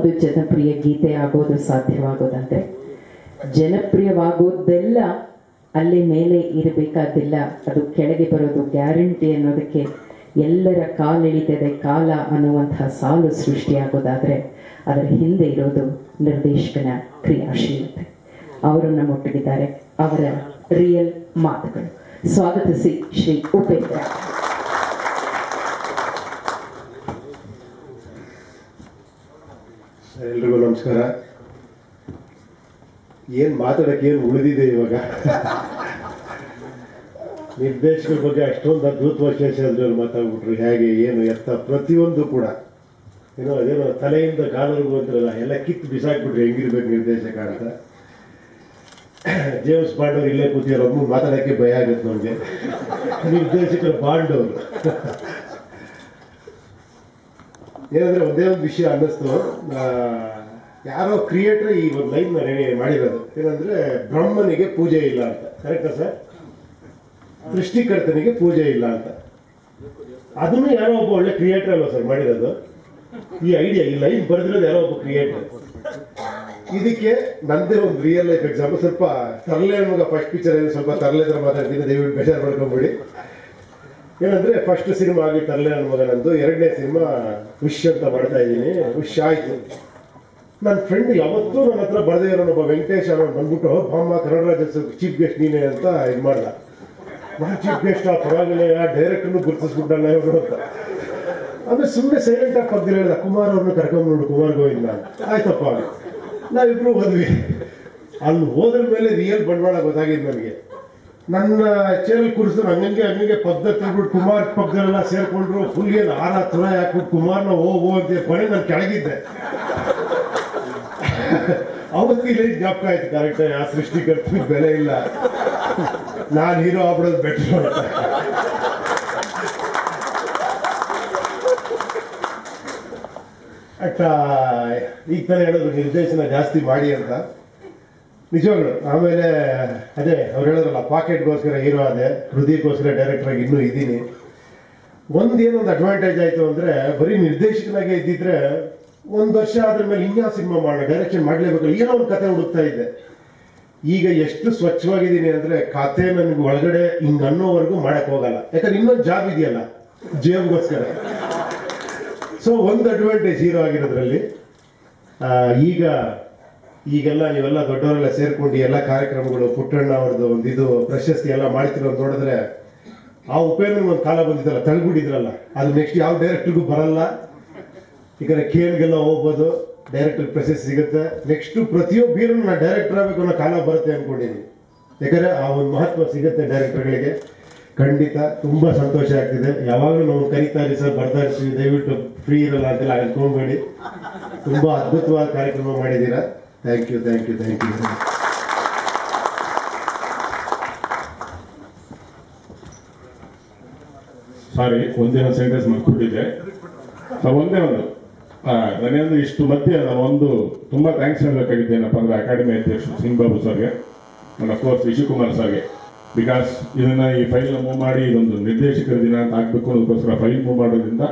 ಒಂದು ಜನಪ್ರಿಯ ಗೀತೆ ಆಗೋದು ಸಾಧ್ಯವಾಗೋದಂದ್ರೆ ಜನಪ್ರಿಯವಾಗೋದೆಲ್ಲ ಅಲ್ಲಿ ಮೇಲೆ ಇರಬೇಕಾದಿಲ್ಲ, ಅದು ಕೆಳಗೆ ಬರೋದು ಗ್ಯಾರಂಟಿ ಅನ್ನೋದಕ್ಕೆ ಎಲ್ಲರ ಕಾಲೆಳಿತದೆ ಕಾಲ ಅನ್ನುವಂತಹ ಸಾಲು ಸೃಷ್ಟಿಯಾಗೋದಾದರೆ ಅದರ ಹಿಂದೆ ಇರೋದು ನಿರ್ದೇಶಕನ ಕ್ರಿಯಾಶೀಲತೆ. ಅವರು ನಮ್ಮೊಟ್ಟಿಗಿದ್ದಾರೆ. ಅವರ ರಿಯಲ್ ಮಾತುಗಳು. ಸ್ವಾಗತಿಸಿ ಶ್ರೀ ಉಪೇಂದ್ರ. ಎಲ್ರಿಗೂ ನಮಸ್ಕಾರ. ಏನು ಮಾತಾಡೋಕ್ಕೆ ಏನು ಉಳಿದಿದೆ ಇವಾಗ? ನಿರ್ದೇಶಕರ ಬಗ್ಗೆ ಅಷ್ಟೊಂದು ಅದ್ಭುತವಾಗಿ ಅದ್ರಲ್ಲಿ ಮಾತಾಡ್ಬಿಟ್ರು. ಹೇಗೆ ಏನು ಎತ್ತ ಪ್ರತಿಯೊಂದು ಕೂಡ ಏನೋ ಅದೇನೋ ತಲೆಯಿಂದ ಕಾಲವರೆಗೂ ಅಂತಾರಲ್ಲ, ಎಲ್ಲ ಕಿತ್ತು ಬಿಸಾಕ್ಬಿಟ್ರಿ ಹೆಂಗಿರ್ಬೇಕು ನಿರ್ದೇಶಕ ಅಂತ. ಜೇಮ್ಸ್ ಬಾಂಡ್ ಅವ್ರು ಇಲ್ಲೇ ಕೂತಿರೋ ಮಾತಾಡೋಕ್ಕೆ ಭಯ ಆಗುತ್ತೆ ನಮಗೆ. ನಿರ್ದೇಶಕರು ಬಾಂಡ್ ಅವರು ಏನಂದ್ರೆ ಒಂದೇ ಒಂದು ವಿಷಯ ಅನ್ನಿಸ್ತು. ಯಾರೋ ಕ್ರಿಯೇಟರ್ ಈ ಒಂದು ಲೈನ್ ಮಾಡಿರೋದು ಏನಂದ್ರೆ, ಬ್ರಹ್ಮನಿಗೆ ಪೂಜೆ ಇಲ್ಲ ಅಂತ. ಕರೆಕ್ಟಾ ಸರ್? ಸೃಷ್ಟಿಕರ್ತನಿಗೆ ಪೂಜೆ ಇಲ್ಲ ಅಂತ. ಅದನ್ನು ಯಾರೋ ಒಬ್ಬ ಒಳ್ಳೆ ಕ್ರಿಯೇಟರ್ ಅಲ್ವಾ ಸರ್ ಮಾಡಿರೋದು? ಈ ಐಡಿಯಾ, ಈ ಲೈನ್ ಬರೆದಿರೋದು ಯಾರೋ ಒಬ್ಬ ಕ್ರಿಯೇಟರ್. ಇದಕ್ಕೆ ನಂದೇ ಒಂದು ರಿಯಲ್ ಲೈಫ್ ಎಕ್ಸಾಂಪಲ್. ಸ್ವಲ್ಪ ತರಲೆ ಮಗ ಫಸ್ಟ್ ಪಿಕ್ಚರ್ ಏನು ಸ್ವಲ್ಪ ತರಲೆ ತರ ಮಾತಾಡ್ತೀನಿ, ದಯವಿಟ್ಟು ಬೇಜಾರು ಮಾಡ್ಕೊಂಬಿಡಿ. ಏನಂದ್ರೆ ಫಸ್ಟ್ ಸಿನಿಮಾ ಆಗಿ ತರಲೆ ನನ್ನ ಮಗ ನಂದು. ಎರಡನೇ ಸಿನಿಮಾ ವಿಶ್ ಅಂತ ಮಾಡ್ತಾ ಇದ್ದೀನಿ. ವಿಶ್ ಆಯ್ತು. ನನ್ನ ಫ್ರೆಂಡ್ ಯಾವತ್ತೂ ನನ್ನ ಹತ್ರ ಬರದೇ ಇರೋನೊಬ್ಬ ವೆಂಕಟೇಶ್ ಅನ್ನೋನು ಬಂದ್ಬಿಟ್ಟು, ಬಾಮ್ಮ ಕನ್ನಡ ರಾಜ್ಯೋತ್ಸವ ಚೀಫ್ ಗೆಸ್ಟ್ ನೀನೇ ಅಂತ ಇದು ಮಾಡ್ದ. ನಾನು ಚೀಫ್ ಗೆಸ್ಟ್ ಪರವಾಗಿಲ್ಲ, ಡೈರೆಕ್ಟರ್ನು ಗುರುತಿಸ್ಬಿಟ್ಟಲ್ಲ ಇವರು ಅಂತ. ಆಮೇಲೆ ಸುಮ್ಮನೆ ಸೈಲೆಂಟ್ ಆಗಿ ಪಕ್ಕದಲ್ಲಿ ಹೇಳಿದ, ಕುಮಾರ್ ಅವ್ರನ್ನ ಕರ್ಕೊಂಡ್ಬಿಡು, ಕುಮಾರ್ ಗೋವಿಂದ ಅಂತ. ಆಯ್ತಪ್ಪ, ನಾವಿಬ್ರು ಹೋದ್ವಿ. ಅಲ್ಲಿ ಹೋದ್ರ ಮೇಲೆ ರಿಯಲ್ ಬಂಡವಾಳ ಗೊತ್ತಾಗಿದ್ದು ನನಗೆ. ನನ್ನ ಚೇರಲ್ಲಿ ಕೂರಿಸಿದ್ರು ಹಂಗಂಗೆ ಪಕ್ಕದಲ್ಲಿ ತಿಳ್ಬಿಟ್ಟು ಕುಮಾರ್ ಪಕ್ಕದಲ್ಲೆಲ್ಲ ಸೇರ್ಕೊಂಡ್ರು. ಫುಲ್ ಏನು ಆರ ತುರ ಹಾಕ್ಬಿಟ್ಟು ಕುಮಾರ್ನ ಓ ಅಂತ ಕೊನೆ ನಾನು ಕೆಳಗಿದ್ದೆ. ಅವತ್ತಿಗೆ ಜ್ಞಾಪಕ ಆಯ್ತು ಕರೆಕ್ಟ್, ಆ ಸೃಷ್ಟಿಕರ್ತನಿಗೆ ಬೆಲೆ ಇಲ್ಲ, ನಾನು ಹೀರೋ ಆಗ್ಬಿಡೋದು ಬೆಟ್ರು ಅಂತ. ಈಗ ತಾನೇ ಹೇಳಿದ್ರು ನಿರ್ದೇಶನ ಜಾಸ್ತಿ ಮಾಡಿ ಅಂತ, ನಿಜವಾಗ್ಲು. ಆಮೇಲೆ ಅದೇ ಅವ್ರು ಹೇಳಿದ್ರಲ್ಲ, ಪಾಕೆಟ್ಗೋಸ್ಕರ ಹೀರೋ ಆದೆ, ಹೃದಯಕ್ಕೋಸ್ಕರ ಡೈರೆಕ್ಟರ್ ಆಗಿ ಇನ್ನೂ ಇದ್ದೀನಿ. ಒಂದೇನೊಂದು ಅಡ್ವಾಂಟೇಜ್ ಆಯಿತು ಅಂದರೆ, ಬರೀ ನಿರ್ದೇಶಕನಾಗೆ ಇದ್ದಿದ್ರೆ ಒಂದು ವರ್ಷ ಆದ್ರ ಮೇಲೆ ಇನ್ಯಾ ಸಿನಿಮಾ ಮಾಡೋಣ, ಡೈರೆಕ್ಷನ್ ಮಾಡಲೇಬೇಕಲ್ಲ, ಏನೋ ಒಂದು ಕತೆ ಹುಡುಕ್ತಾ ಇದ್ದೆ. ಈಗ ಎಷ್ಟು ಸ್ವಚ್ಛವಾಗಿದ್ದೀನಿ ಅಂದರೆ, ಕತೆ ನನಗೆ ಒಳಗಡೆ ಹಿಂಗೆ ಅನ್ನೋವರೆಗೂ ಮಾಡಕ್ಕೆ ಹೋಗಲ್ಲ. ಯಾಕಂದ್ರೆ ಇನ್ನೊಂದು ಜಾಬ್ ಇದೆಯಲ್ಲ ಜೇಬ್ಗೋಸ್ಕರ. ಸೊ ಒಂದು ಅಡ್ವಾಂಟೇಜ್ ಹೀರೋ ಆಗಿರೋದ್ರಲ್ಲಿ. ಈಗೆಲ್ಲ ನೀವೆಲ್ಲ ದೊಡ್ಡವರೆಲ್ಲ ಸೇರ್ಕೊಂಡು ಎಲ್ಲ ಕಾರ್ಯಕ್ರಮಗಳು, ಪುಟ್ಟಣ್ಣ ಅವ್ರದ್ದು ಒಂದು ಇದು ಪ್ರಶಸ್ತಿ ಎಲ್ಲ ಮಾಡ್ತಿರೋದು ನೋಡಿದ್ರೆ, ಆ ಉಪೇಂದ್ರ ಒಂದು ಕಾಲ ಬಂದಿದ್ದಲ್ಲ, ತಳ್ಬಿಟ್ಟಿದ್ರಲ್ಲ, ಅದು ನೆಕ್ಸ್ಟ್ ಯಾವ ಡೈರೆಕ್ಟರ್ಗೂ ಬರಲ್ಲ. ಈಗ ಕೇಳ್ಗೆಲ್ಲ ಹೋಗ್ಬೋದು, ಡೈರೆಕ್ಟರ್ ಪ್ರಶಸ್ತಿ ಸಿಗುತ್ತೆ. ನೆಕ್ಸ್ಟ್ ಪ್ರತಿಯೊಬ್ಬ ಹೀರೋನು ನಾನು ಡೈರೆಕ್ಟರ್ ಆಗಬೇಕು ಅನ್ನೋ ಕಾಲ ಬರುತ್ತೆ ಅನ್ಕೊಂಡಿದ್ದೀನಿ. ಯಾಕಂದ್ರೆ ಆ ಒಂದು ಮಹತ್ವ ಸಿಗುತ್ತೆ ಡೈರೆಕ್ಟರ್ಗಳಿಗೆ. ಖಂಡಿತ ತುಂಬ ಸಂತೋಷ ಆಗ್ತಿದೆ. ಯಾವಾಗಲೂ ನಾವು ಕರೀತಾ ಇರಿ ಸರ್, ಬರ್ತಾ ಇರ್ತೀವಿ, ದಯವಿಟ್ಟು ಫ್ರೀ ಇರಲ್ಲ ಅಂತೆಲ್ಲ ಅನ್ಕೊಂಬೇಡಿ. ತುಂಬ ಅದ್ಭುತವಾದ ಕಾರ್ಯಕ್ರಮ ಮಾಡಿದ್ದೀರಾ. Thank you. ಸಾರಿ, ಒಂದೇ ಒಂದು ಸೆಂಟೆನ್ಸ್ ಮಾಡ್ಕೊಟ್ಟಿದ್ದೆ. ಒಂದೇ ಒಂದು ನನಗೆ ಇಷ್ಟು ಮಧ್ಯೆ ನಾನು ಒಂದು ತುಂಬ ಥ್ಯಾಂಕ್ಸ್ ಹೇಳಬೇಕಾಗಿದ್ದೆ. ಏನಪ್ಪ ಅಂದರೆ ಅಕಾಡೆಮಿ ಅಧ್ಯಕ್ಷರು ಸಿಂಗ್ ಬಾಬು ಸರ್ಗೆ, ನನ್ನ ಕೋರ್ಸ್ ವಿಶುಕುಮಾರ್ ಸರ್ಗೆ. ಬಿಕಾಸ್ ಇದನ್ನು ಈ ಫೈಲ್ನ ಮೂವ್ ಮಾಡಿ ಇದೊಂದು ನಿರ್ದೇಶಕರ ದಿನ ಅಂತ ಹಾಕಬೇಕು ಅನ್ನೋದಕ್ಕೋಸ್ಕರ ಫೈಲ್ ಮೂವ್ ಮಾಡೋದ್ರಿಂದ